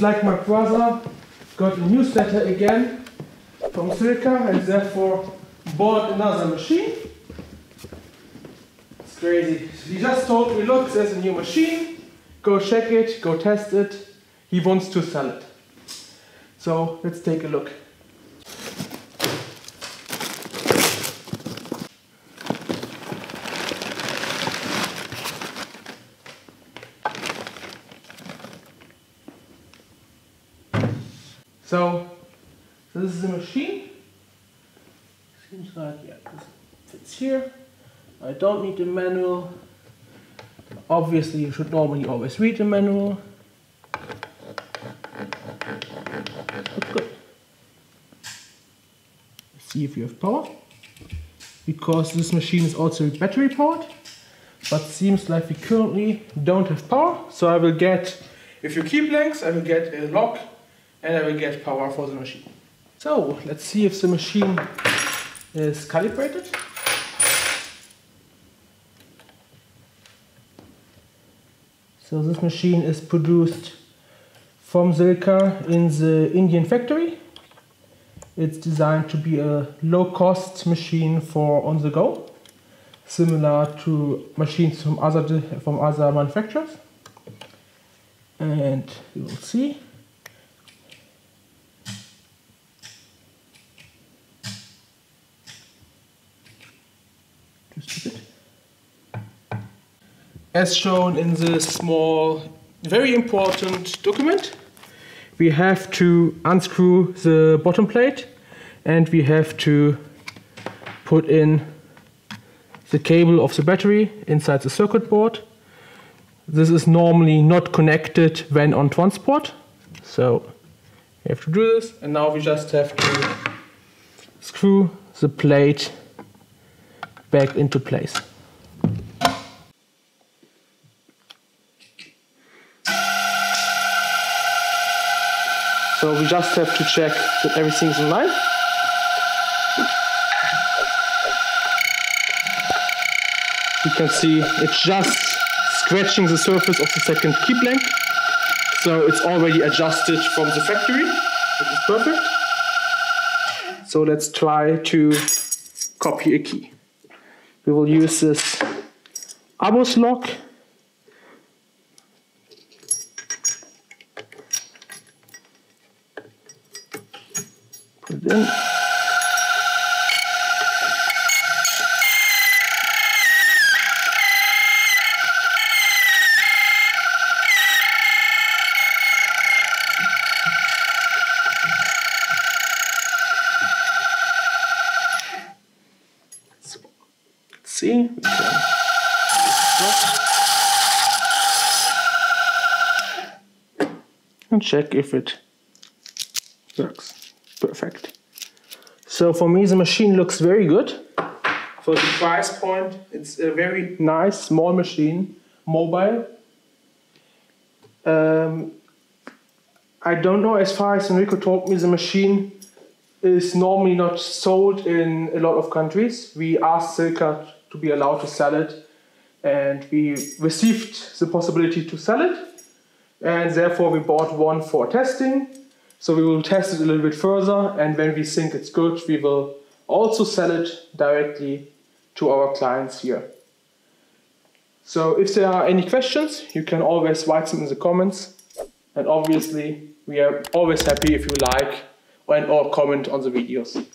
like my brother got a newsletter again from Silca and therefore bought another machine. It's crazy. He just told me, look, there's a new machine, go check it, go test it. He wants to sell it. So let's take a look. So this is the machine. Seems like, yeah, this fits here. I don't need the manual. Obviously, you should normally always read the manual. Looks good. Let's see if you have power. Because this machine is also battery powered. But seems like we currently don't have power. So I will get, if you keep lengths, I will get a lock and I will get power for the machine. So let's see if the machine is calibrated. So this machine is produced from Silca in the Indian factory. It's designed to be a low-cost machine for on the go, similar to machines from other manufacturers. And you will see. Just a bit. As shown in this small, very important document, we have to unscrew the bottom plate and we have to put in the cable of the battery inside the circuit board. This is normally not connected when on transport, so we have to do this, and now we just have to screw the plate back into place. So we just have to check that everything's in line. You can see it's just scratching the surface of the second key blank. So it's already adjusted from the factory, which is perfect. So let's try to copy a key. We will use this ABOS lock. Put it in. See, we can and check if it works. Perfect. So for me the machine looks very good. For the price point, it's a very nice small machine, mobile. I don't know, as far as Enrico told me, the machine is normally not sold in a lot of countries. We asked Silca to be allowed to sell it, and we received the possibility to sell it, and therefore we bought one for testing. So we will test it a little bit further, and when we think it's good, we will also sell it directly to our clients here. So if there are any questions, you can always write them in the comments, and obviously we are always happy if you like or comment on the videos.